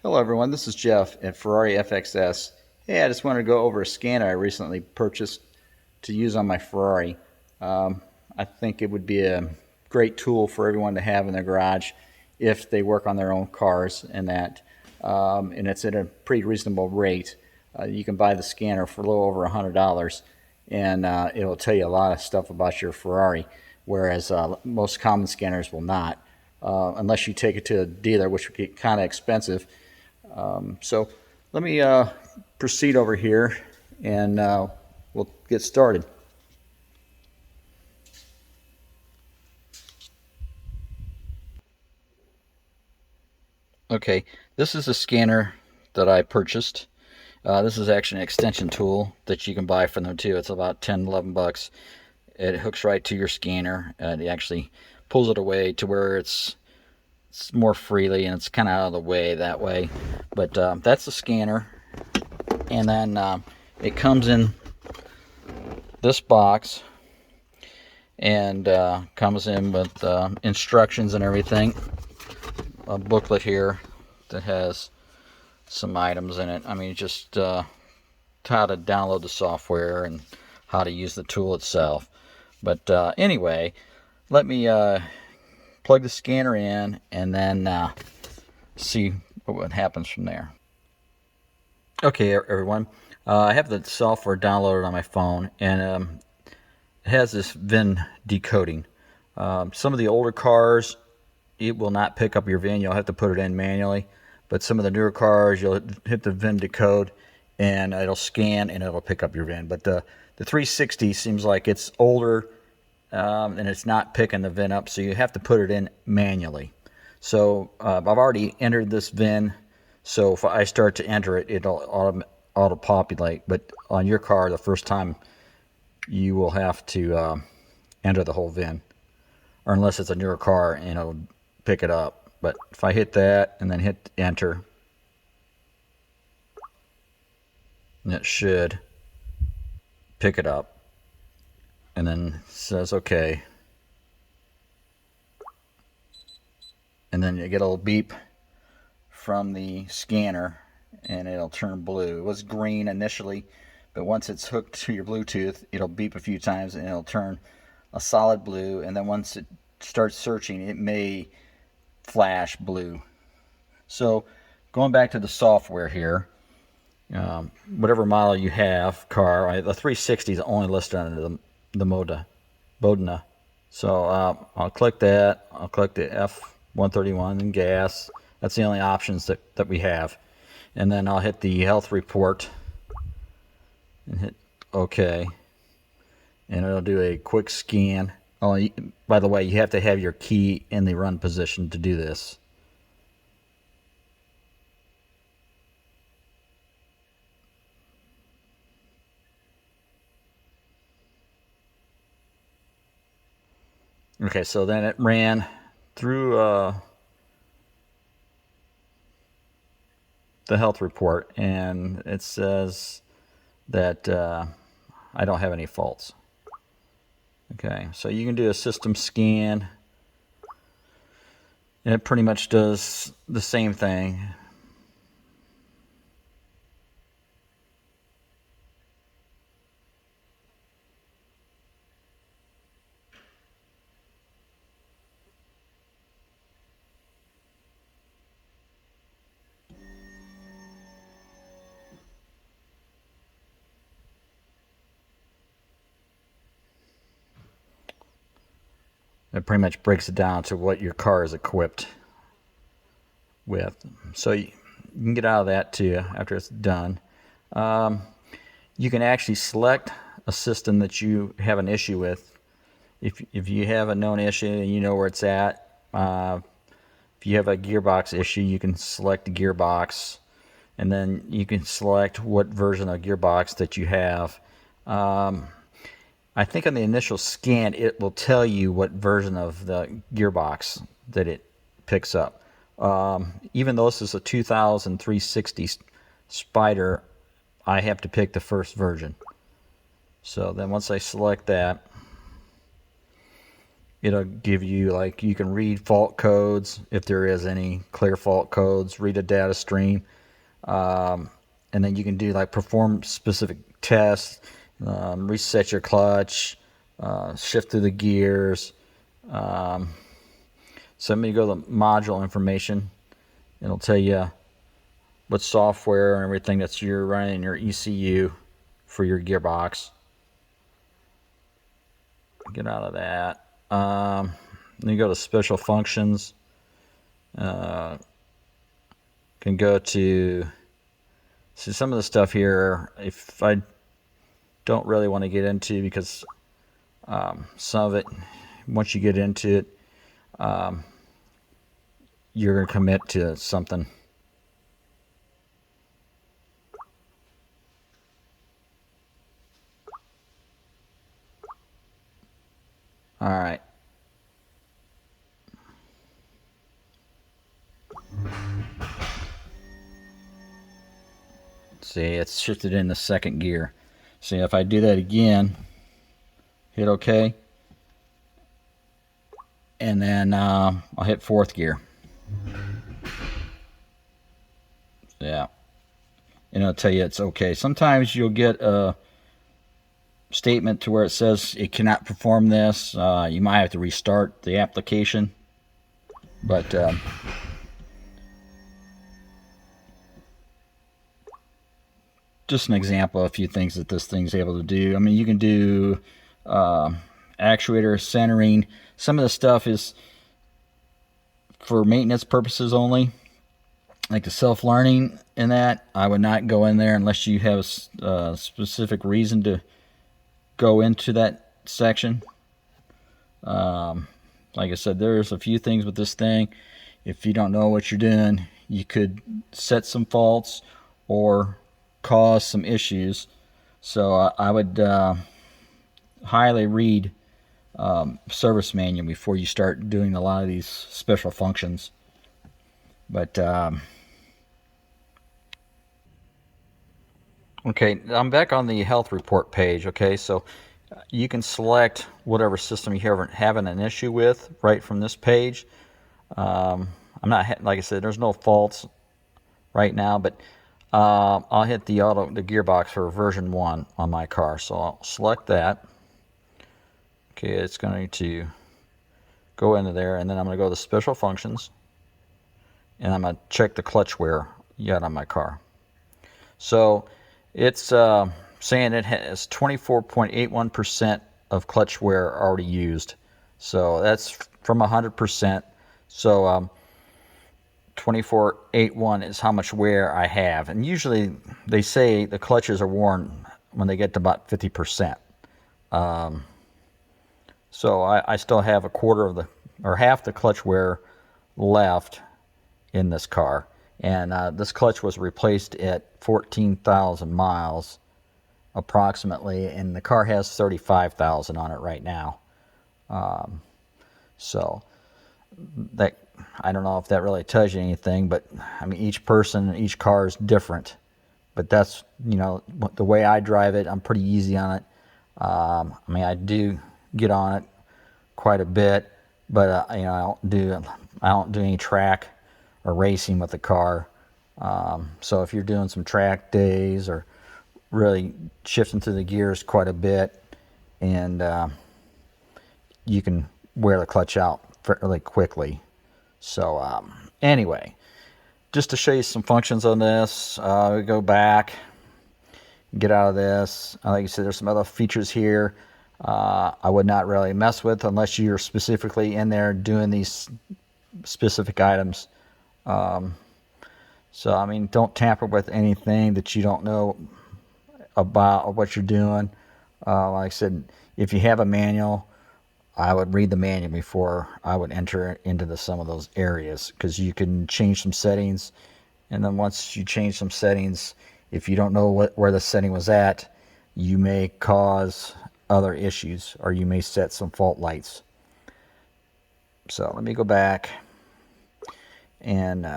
Hello everyone, this is Jeff at Ferrari FXS. Hey, I just wanted to go over a scanner I recently purchased to use on my Ferrari. I think it would be a great tool for everyone to have in their garage if they work on their own cars and that. And it's at a pretty reasonable rate. You can buy the scanner for a little over $100 and it'll tell you a lot of stuff about your Ferrari, whereas most common scanners will not. Unless you take it to a dealer, which would get kind of expensive. So let me proceed over here and we'll get started. Okay, this is a scanner that I purchased. This is actually an extension tool that you can buy from them too. It's about 10, 11 bucks. It hooks right to your scanner and it actually pulls it away to where it's more freely and it's kind of out of the way that way. But that's the scanner, and then it comes in this box and comes in with instructions and everything. A booklet here that has some items in it. I mean, just how to download the software and how to use the tool itself. But anyway, let me plug the scanner in and then see what happens from there. Okay, everyone, I have the software downloaded on my phone, and it has this VIN decoding. Some of the older cars, it will not pick up your VIN. You'll have to put it in manually. But some of the newer cars, you'll hit the VIN decode and it'll scan and it'll pick up your VIN. But the 360 seems like it's older and it's not picking the VIN up, so you have to put it in manually. So I've already entered this VIN, so if I start to enter it, it'll auto-populate. But on your car, the first time, you will have to enter the whole VIN, or unless it's a newer car and it'll pick it up. But if I hit that and then hit enter, and it should pick it up, and then says okay, and then you get a little beep from the scanner and it'll turn blue. It was green initially, but once it's hooked to your Bluetooth, it'll beep a few times and it'll turn a solid blue, and then once it starts searching, it may flash blue. So going back to the software here, whatever model you have car, the 360 is only listed under the Modena. So I'll click that. I'll click the F131 and gas. That's the only options that we have. And then I'll hit the health report and hit OK. And it'll do a quick scan. Oh, by the way, you have to have your key in the run position to do this. Okay, so then it ran through the health report, and it says that I don't have any faults. Okay, so you can do a system scan, and it pretty much does the same thing. It pretty much breaks it down to what your car is equipped with. So you can get out of that too after it's done. You can actually select a system that you have an issue with. If you have a known issue and you know where it's at, if you have a gearbox issue, you can select the gearbox, and then you can select what version of gearbox that you have. I think on the initial scan, it will tell you what version of the gearbox that it picks up. Even though this is a 2000 360 Spider, I have to pick the first version. So then once I select that, It'll give you, like, you can read fault codes if there is any, clear fault codes, read a data stream, and then you can do like perform specific tests, reset your clutch, shift through the gears. So let me go to the module information. It'll tell you what software and everything that you're running in your ECU for your gearbox. Get out of that. Then you go to special functions. Can go to see some of the stuff here. If I don't really want to get into, because some of it, once you get into it, you're going to commit to something. All right. See, it's shifted in the second gear. See, if I do that again, hit OK, and then I'll hit fourth gear. Yeah, and it'll tell you it's okay. Sometimes you'll get a statement to where it says it cannot perform this. You might have to restart the application, but just an example of a few things that this thing's able to do. I mean, you can do actuator centering. Some of the stuff is for maintenance purposes only, like the self-learning in that. I would not go in there unless you have a specific reason to go into that section. Like I said, there's a few things with this thing. If you don't know what you're doing, you could set some faults or cause some issues. So I would highly read service manual before you start doing a lot of these special functions. But okay, I'm back on the health report page. Okay, so you can select whatever system you're having an issue with right from this page. I'm not, like I said, there's no faults right now, but I'll hit the gearbox for version 1 on my car. So I'll select that. Okay, it's going to go into there, and then I'm going to go to special functions, and I'm going to check the clutch wear yet on my car. So it's saying it has 24.81% of clutch wear already used. So that's from 100%. So 24.81 is how much wear I have. And usually they say the clutches are worn when they get to about 50%. So I still have a quarter of the, or half the clutch wear left in this car. And this clutch was replaced at 14,000 miles approximately, and the car has 35,000 on it right now. So that, I don't know if that really tells you anything, but I mean, each person, each car is different. But that's, you know, the way I drive it, I'm pretty easy on it. I mean, I do get on it quite a bit, but you know, I don't do any track or racing with the car. So if you're doing some track days or really shifting through the gears quite a bit, and you can wear the clutch out fairly quickly. So anyway, just to show you some functions on this, we go back, get out of this. Like I said, there's some other features here I would not really mess with unless you're specifically in there doing these specific items. So I mean, don't tamper with anything that you don't know about what you're doing. Like I said, if you have a manual, I would read the manual before I would enter into some of those areas, because you can change some settings, and then once you change some settings, if you don't know where the setting was at, you may cause other issues, or you may set some fault lights. So let me go back and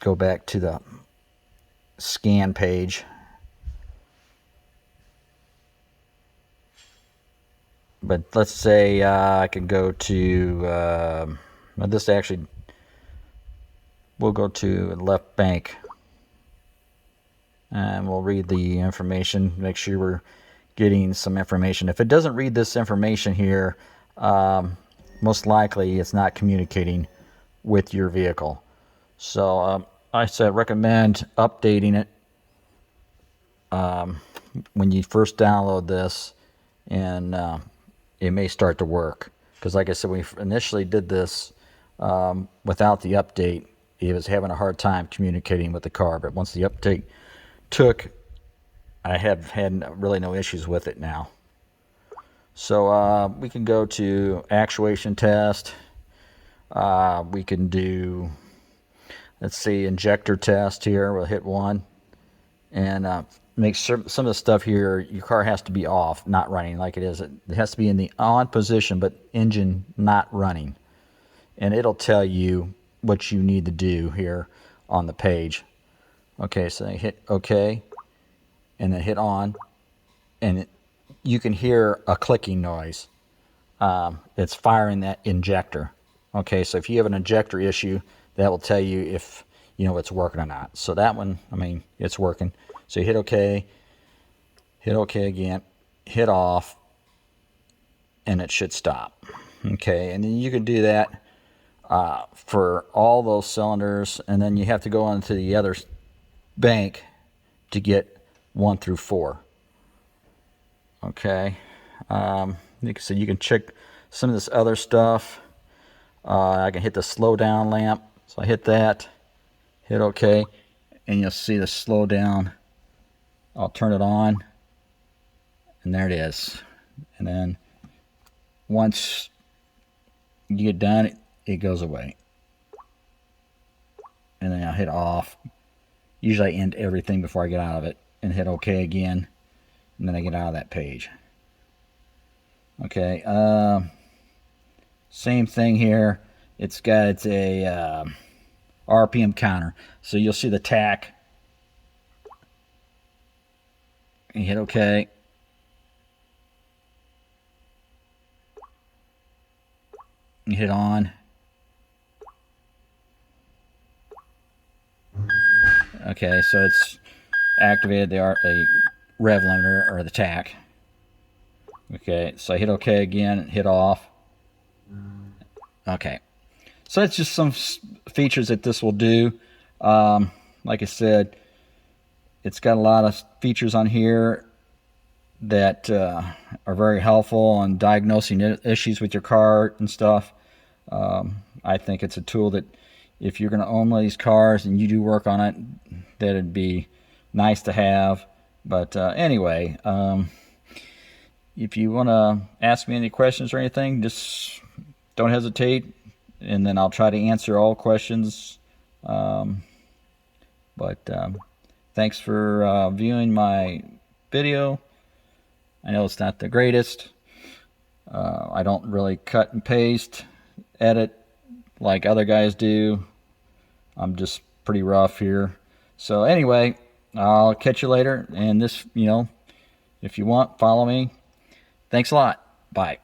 go back to the scan page. But let's say I can go to this actually. We'll go to left bank, and we'll read the information. Make sure we're getting some information. If it doesn't read this information here, most likely it's not communicating with your vehicle. So I said recommend updating it when you first download this, and it may start to work. Because like I said, we initially did this without the update. It was having a hard time communicating with the car, but once the update took, I have had really no issues with it now. So we can go to actuation test. We can do, let's see, injector test here. We'll hit 1. And make sure some of the stuff here, your car has to be off, not running like it is. It has to be in the on position, but engine not running. And it'll tell you what you need to do here on the page. Okay, so hit OK, and then hit on, and you can hear a clicking noise. It's firing that injector. Okay, so if you have an injector issue, that will tell you if it's working or not. So that one, I mean, it's working. So you hit OK again, hit off, and it should stop. Okay, and then you can do that for all those cylinders, and then you have to go on to the other bank to get 1 through 4. Okay, so you can check some of this other stuff. I can hit the slow down lamp, so I hit that, hit OK, and you'll see the slow down. I'll turn it on, and there it is. And then once you get done, it goes away. And then I'll hit off. Usually I end everything before I get out of it, and hit OK again, and then I get out of that page. Okay, same thing here. It's a RPM counter, so you'll see the tach. You hit OK. You hit on. Okay, so it's activated the rev limiter, or the tach. Okay, so I hit OK again, hit off. Okay, so that's just some features that this will do. Like I said, it's got a lot of features on here that are very helpful on diagnosing issues with your car and stuff. I think it's a tool that if you're going to own one of these cars and you do work on it, that'd be nice to have. But anyway, if you want to ask me any questions or anything, just don't hesitate, and then I'll try to answer all questions. Thanks for viewing my video. I know it's not the greatest. I don't really cut and paste, edit like other guys do. I'm just pretty rough here. So anyway, I'll catch you later. And this, if you want, follow me. Thanks a lot. Bye.